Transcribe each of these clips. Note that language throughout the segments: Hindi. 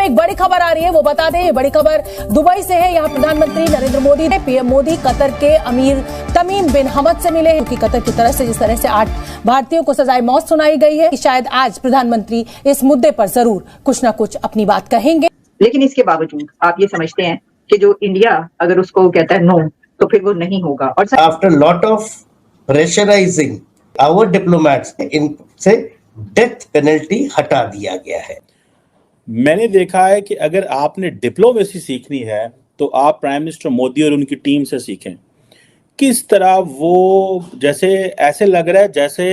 एक बड़ी खबर आ रही है, वो बता दें। ये बड़ी खबर दुबई से है। यहाँ प्रधानमंत्री नरेंद्र मोदी ने पीएम मोदी कतर के अमीर तमीम बिन हमद से मिले हैं, क्योंकि कतर की तरफ से जिस तरह से 8 भारतीयों को सजाए मौत सुनाई गई है, कि शायद आज प्रधानमंत्री इस मुद्दे पर जरूर कुछ न कुछ अपनी बात कहेंगे। लेकिन इसके बावजूद आप ये समझते हैं कि जो इंडिया अगर उसको कहता है नो, तो फिर वो नहीं होगा। और after lot of pressurizing our diplomats, इनसे डेथ पेनल्टी हटा दिया गया है। मैंने देखा है कि अगर आपने डिप्लोमेसी सीखनी है तो आप प्राइम मिनिस्टर मोदी और उनकी टीम से सीखें। किस तरह वो जैसे ऐसे लग रहा है जैसे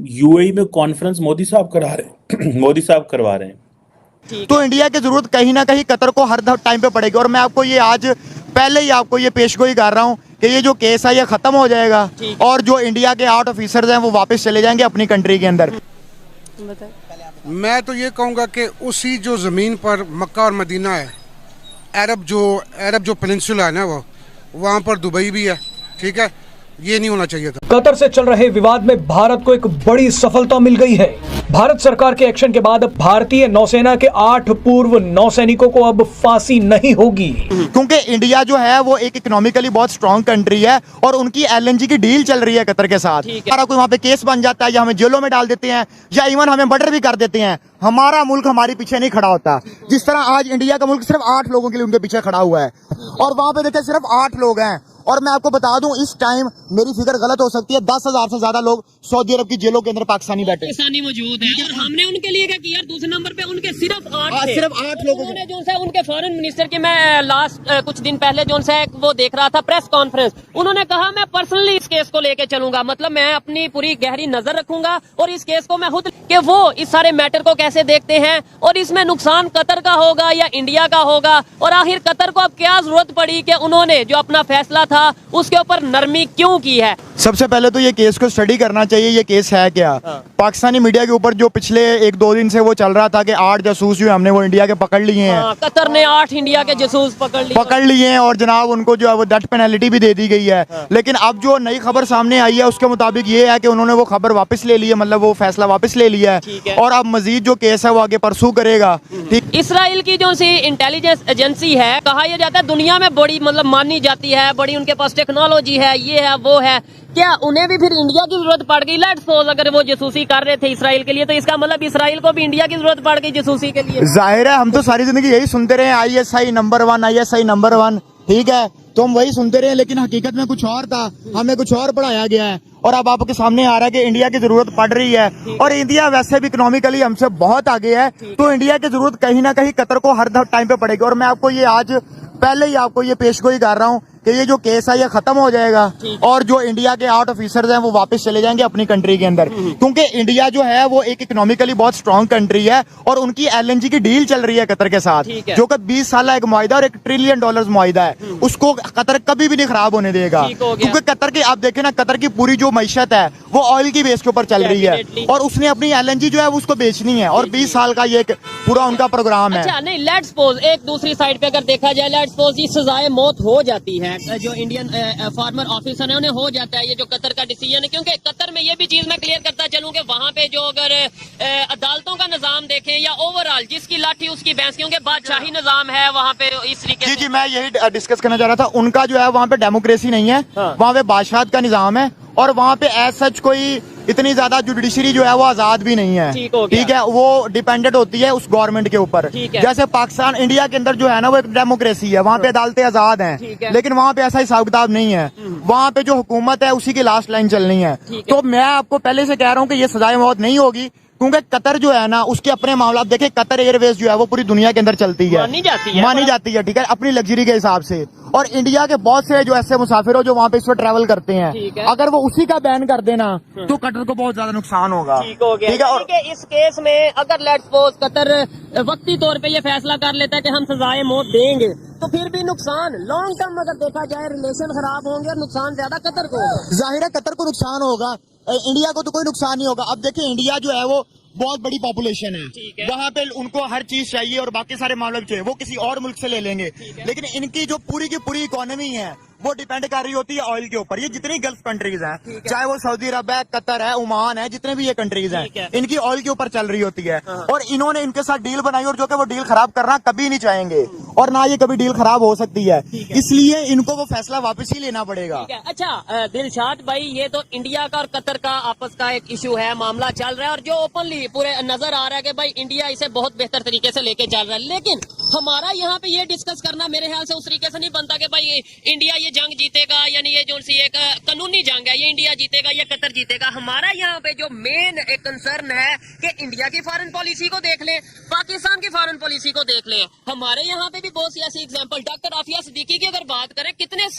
यूएई में कॉन्फ्रेंस मोदी साहब करवा रहे हैं। तो इंडिया की जरूरत कहीं ना कहीं कतर को हर टाइम पे पड़ेगी। और मैं आपको ये आज पहले ही आपको ये पेशगोई कर रहा हूँ कि ये जो केस है ये खत्म हो जाएगा और जो इंडिया के 8 ऑफिसर्स हैं वो वापस चले जाएंगे अपनी कंट्री के अंदर। मैं तो ये कहूँगा कि उसी जो ज़मीन पर मक्का और मदीना है, अरब जो पेनिनसुला है ना, वो वहाँ पर दुबई भी है। ठीक है, ये नहीं होना चाहिए था। कतर से चल रहे विवाद में भारत को एक बड़ी सफलता मिल गई है। भारत सरकार के एक्शन के बाद भारतीय नौसेना के 8 पूर्व नौसैनिकों को अब फांसी नहीं होगी, क्योंकि इंडिया जो है वो एक इकोनॉमिकली बहुत स्ट्रॉन्ग कंट्री है और उनकी LNG की डील चल रही है कतर के साथ। हमारा कोई वहाँ पे केस बन जाता है या हमें जेलों में डाल देते हैं या इवन हमें मर्डर भी कर देते हैं, हमारा मुल्क हमारे पीछे नहीं खड़ा होता। जिस तरह आज इंडिया का मुल्क सिर्फ 8 लोगों के लिए उनके पीछे खड़ा हुआ है और वहाँ पे देखिए सिर्फ 8 लोग हैं। और मैं आपको बता दूं, इस टाइम मेरी फिगर गलत हो सकती है, 10,000 से ज्यादा लोग सऊदी अरब की जेलों के अंदर पाकिस्तानी बैठे मौजूद है। और हमने उनके लिए क्या किया, दूसरे नंबर पे उनके सिर्फ 8 लोगों ने जो है उनके फॉरेन मिनिस्टर की, मैं लास्ट कुछ दिन पहले जो है वो देख रहा था प्रेस कॉन्फ्रेंस, उन्होंने कहा मैं पर्सनली इस केस को लेके चलूंगा, मतलब मैं अपनी पूरी गहरी नजर रखूंगा और इस केस को मैं खुद कि वो इस सारे मैटर को कैसे देखते हैं और इसमें नुकसान कतर का होगा या इंडिया का होगा, और आखिर कतर को अब क्या जरूरत पड़ी कि उन्होंने जो अपना फैसला था उसके ऊपर नरमी क्यों की है। सबसे पहले तो ये केस को स्टडी करना चाहिए, ये केस है क्या। पाकिस्तानी मीडिया के ऊपर जो पिछले 1-2 दिन से वो चल रहा था कि 8 जासूस जो हमने वो इंडिया के पकड़ लिए हैं। कतर ने 8 इंडिया के जासूस पकड़ लिए हैं और जनाब उनको जो है वो डेथ पेनल्टी भी दे दी गई है। लेकिन अब जो नई खबर सामने आई है उसके मुताबिक ये है कि उन्होंने वो खबर वापस ले ली है, मतलब वो फैसला वापस ले लिया है और अब मजीद जो केस है वो आगे परसू करेगा। इसराइल की जो सी इंटेलिजेंस एजेंसी है, कहा यह जाता है दुनिया में बड़ी मतलब मानी जाती है, बड़ी उनके पास टेक्नोलॉजी है, ये है वो है, क्या उन्हें भी फिर इंडिया की जरूरत पड़ गई? लेट्स सपोज अगर वो जासूसी कर रहे थे इसराइल के लिए, तो इसका मतलब इसराइल को भी इंडिया की जरूरत पड़ गई जासूसी के लिए। जाहिर है, हम तो सारी जिंदगी यही सुनते रहे, ISI नंबर 1, ISI नंबर 1, ठीक है, तो हम वही सुनते रहे, लेकिन हकीकत में कुछ और था, हमें कुछ और पढ़ाया गया है और अब आपके सामने आ रहा है कि इंडिया की जरूरत पड़ रही है। और इंडिया वैसे भी इकोनॉमिकली हमसे बहुत आगे है, तो इंडिया की जरूरत कहीं ना कहीं कतर को हर टाइम पे पड़ेगी। और मैं आपको ये आज पहले ही आपको ये पेशगोई कर रहा हूँ कि ये जो केस है ये खत्म हो जाएगा और जो इंडिया के 8 ऑफिसर्स हैं वो वापस चले जाएंगे अपनी कंट्री के अंदर, क्योंकि इंडिया जो है वो एक इकोनॉमिकली बहुत स्ट्रॉन्ग कंट्री है और उनकी LNG की डील चल रही है कतर के साथ, जो कि 20 साल एक मुआहिदा और $1 ट्रिलियन मुआहिदा है, उसको कतर कभी भी नहीं खराब होने देगा। क्योंकि कतर की आप देखें ना, कतर की पूरी जो मईशत है वो ऑयल की बेस के ऊपर चल रही है और उसने अपनी LNG जो है उसको बेचनी है और 20 साल का ये पूरा उनका प्रोग्राम है। अच्छा, नहीं, लेट्स सपोज एक दूसरी साइड पे अगर देखा जाए, लेट्स सपोज ये सजाए मौत हो जाती है, जो इंडियन फॉर्मर ऑफिसर है उन्हें हो जाता है, ये जो कतर का डिसीजन है, क्योंकि कतर में ये भी चीज मैं क्लियर करता चलूं कि वहाँ पे जो अगर अदालतों का निजाम देखें या ओवरऑल जिसकी लाठी उसकी भैंस, क्योंकि बादशाही निजाम है वहाँ पे इस तरीके जी मैं यही डिस्कस करना चाह रहा था। उनका जो है वहाँ पे डेमोक्रेसी नहीं है, वहाँ पे बादशाह का निजाम है और वहाँ पे एज सच कोई इतनी ज्यादा जुडिशरी जो है वो आजाद भी नहीं है, ठीक है, वो डिपेंडेंट होती है उस गवर्नमेंट के ऊपर। जैसे पाकिस्तान, इंडिया के अंदर जो है ना वो एक डेमोक्रेसी है, वहाँ पे अदालतें आजाद हैं, लेकिन वहाँ पे ऐसा हिसाब किताब नहीं है, वहाँ पे जो हुकूमत है उसी की लास्ट लाइन चलनी है। तो मैं आपको पहले से कह रहा हूँ कि ये सजाए मौत नहीं होगी, क्योंकि कतर जो है ना उसके अपने मामला देखे, कतर एयरवेज जो है वो पूरी दुनिया के अंदर चलती है, मानी जाती है, ठीक है, अपनी लग्जरी के हिसाब से। और इंडिया के बहुत से जो ऐसे मुसाफिर हो जो वहाँ पे इस वक्त ट्रैवल करते हैं, अगर वो उसी का बैन कर देना तो कतर को बहुत ज्यादा नुकसान होगा। ठीक है, और इस केस में अगर लेट्स सपोज कतर वक्ती तौर पे ये फैसला कर लेता है कि हम सजाए मौत देंगे, तो फिर भी नुकसान लॉन्ग टर्म अगर देखा जाए रिलेशन खराब होंगे और नुकसान ज्यादा कतर को होगा। जाहिर है कतर को नुकसान होगा, इंडिया को तो कोई नुकसान नहीं होगा। अब देखिए इंडिया जो है वो बहुत बड़ी पॉपुलेशन है, वहाँ पे उनको हर चीज चाहिए और बाकी सारे मामले चाहिए, वो किसी और मुल्क से ले लेंगे, लेकिन इनकी जो पूरी की पूरी इकोनॉमी है वो डिपेंड कर रही होती है ऑयल के ऊपर। ये जितनी गल्फ कंट्रीज हैं, चाहे वो सऊदी अरब है, कतर है, ओमान है, जितने भी ये कंट्रीज हैं, इनकी ऑयल के ऊपर चल रही होती है। और इन्होंने इनके साथ डील बनाई और जो कि वो डील खराब करना कभी नहीं चाहेंगे और ना ये कभी डील खराब हो सकती है, इसलिए इनको वो फैसला वापस ही लेना पड़ेगा। अच्छा दिलशाद भाई, ये तो इंडिया का और कतर का आपस का एक इशू है, मामला चल रहा है और जो ओपनली पूरे नजर आ रहा है कि भाई इंडिया इसे बहुत बेहतर तरीके से लेके चल रहा है, लेकिन हमारा यहाँ पे ये डिस्कस करना मेरे ख्याल से उस तरीके से नहीं बनता कि भाई इंडिया ये जंग जीतेगा, यानी ये जो सी एक कानूनी जंग है, ये इंडिया जीतेगा या कतर जीतेगा। हमारा यहाँ पे जो मेन एक कंसर्न है कि इंडिया की फॉरेन पॉलिसी को देख लें, पाकिस्तान की फॉरेन पॉलिसी को देख लें। हमारे यहाँ पे भी बहुत सी ऐसी एग्जाम्पल, डॉक्टर आफिया सिद्दीकी की अगर बात करें, कितने ही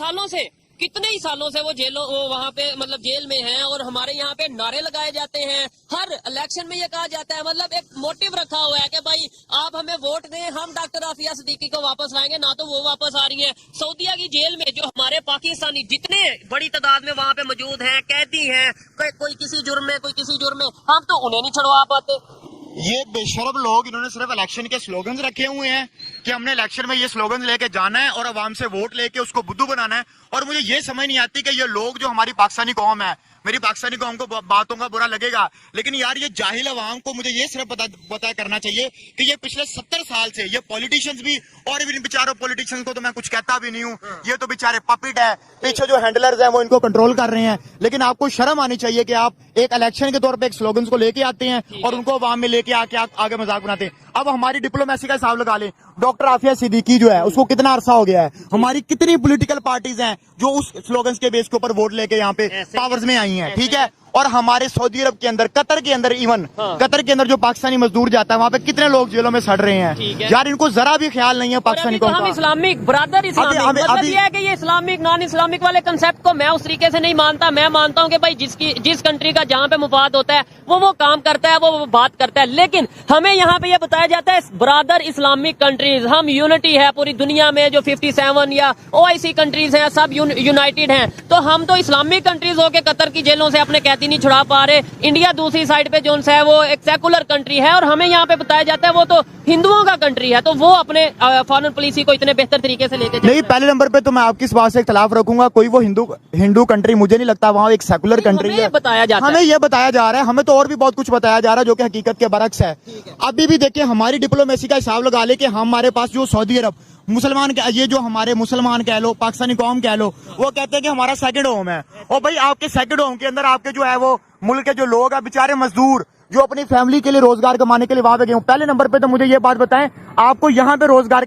सालों से वो वहाँ पे मतलब जेल में हैं और हमारे यहाँ पे नारे लगाए जाते हैं, हर इलेक्शन में ये कहा जाता है, मतलब एक मोटिव रखा हुआ है कि भाई आप हमें वोट दें, हम डॉक्टर आफिया सिद्दीकी को वापस लाएंगे, ना तो वो वापस आ रही हैं। सऊदीया की जेल में जो हमारे पाकिस्तानी जितने बड़ी तादाद में वहाँ पे मौजूद हैं, कैदी हैं, कोई किसी जुर्म में, कोई किसी जुर्म में, हम तो उन्हें नहीं छुड़वा पाते। ये बेशरम लोग, इन्होंने सिर्फ इलेक्शन के स्लोगन्स रखे हुए हैं कि हमने इलेक्शन में ये स्लोगन लेके जाना है और आवाम से वोट लेके उसको बुद्धू बनाना है। और मुझे ये समझ नहीं आती कि ये लोग जो हमारी पाकिस्तानी कौम है, मेरी पाकिस्तानी कौम को बातों का बुरा लगेगा, लेकिन यार ये जाहिल अवाम को मुझे ये सिर्फ पता करना चाहिए कि ये पिछले 70 साल से ये पॉलिटिशियंस भी, और भी बेचारों पॉलिटिशियंस को तो मैं कुछ कहता भी नहीं हूँ, ये तो बेचारे पपिट है, पीछे जो हैंडलर्स हैं वो इनको कंट्रोल कर रहे हैं। लेकिन आपको शर्म आनी चाहिए कि आप एक इलेक्शन के तौर पर एक स्लोगन को लेके आते हैं और उनको अवाम में लेके आगे मजाक बनाते हैं। अब हमारी डिप्लोमेसी का हिसाब लगा लें, डॉक्टर आफिया सिद्दीकी जो है उसको कितना अरसा हो गया है, हमारी कितनी पॉलिटिकल पार्टीज हैं जो उस स्लोगन्स के बेस के ऊपर वोट लेके यहाँ पे पावर्स में आई हैं, ठीक है। और हमारे सऊदी अरब के अंदर, कतर के अंदर, इवन कतर के अंदर जो पाकिस्तानी मजदूर जाता है वहाँ पे कितने लोग जेलों में सड़ रहे हैं। यार इनको जरा भी ख्याल नहीं है पाकिस्तानी कौम का। इस्लामिक ब्रदर इस्लामिक मतलब ये है कि ये इस्लामिक नॉन इस्लामिक वाले कंसेप्ट को मैं उस तरीके से नहीं मानता। मैं मानता हूँ कि भाई जिस कंट्री का जहाँ पे मुफाद होता है वो काम करता है, वो बात करता है। लेकिन हमें यहाँ पे ये बताया जाता है ब्रदर इस्लामिक कंट्रीज, हम यूनिटी है पूरी दुनिया में, जो 57 या OIC कंट्रीज हैं सब यूनाइटेड हैं। तो हम तो इस्लामिक कंट्रीज होके कतर की जेलों से अपने कैदी नहीं छुड़ा पा रहे। इंडिया दूसरी साइड पे जो है वो एक सेकुलर कंट्री है और हमें यहाँ पे बताया जाता है वो तो हिंदुओं का कंट्री है, तो वो अपने फॉरेन पॉलिसी को इतने बेहतर तरीके से लेके नहीं। पहले नंबर पे तो मैं आपकी इस बात से इख्तलाफ रखूंगा, कोई वो हिंदू कंट्री मुझे नहीं लगता, वहाँ एक सेकुलर कंट्री है। बताया जाता है, हमें ये बताया जा रहा है, हमें तो और भी बहुत कुछ बताया जा रहा है जो कि हकीकत के बरक्स है। अभी भी देखिए हमारी डिप्लोमेसी का हिसाब लगा ले कि हमारे पास जो सऊदी अरब मुसलमान, ये जो हमारे मुसलमान कह लो, पाकिस्तानी कौम कह लो, वो कहते हैं कि हमारा सेकंड होम है। और भाई आपके सेकंड होम के अंदर आपके जो है वो मुल्क के जो लोग हैं, बेचारे मजदूर जो अपनी फैमिली के लिए रोजगार कमाने के लिए वहां पे गए। पहले नंबर पे तो मुझे ये बात बताएं, आपको यहाँ पे रोजगार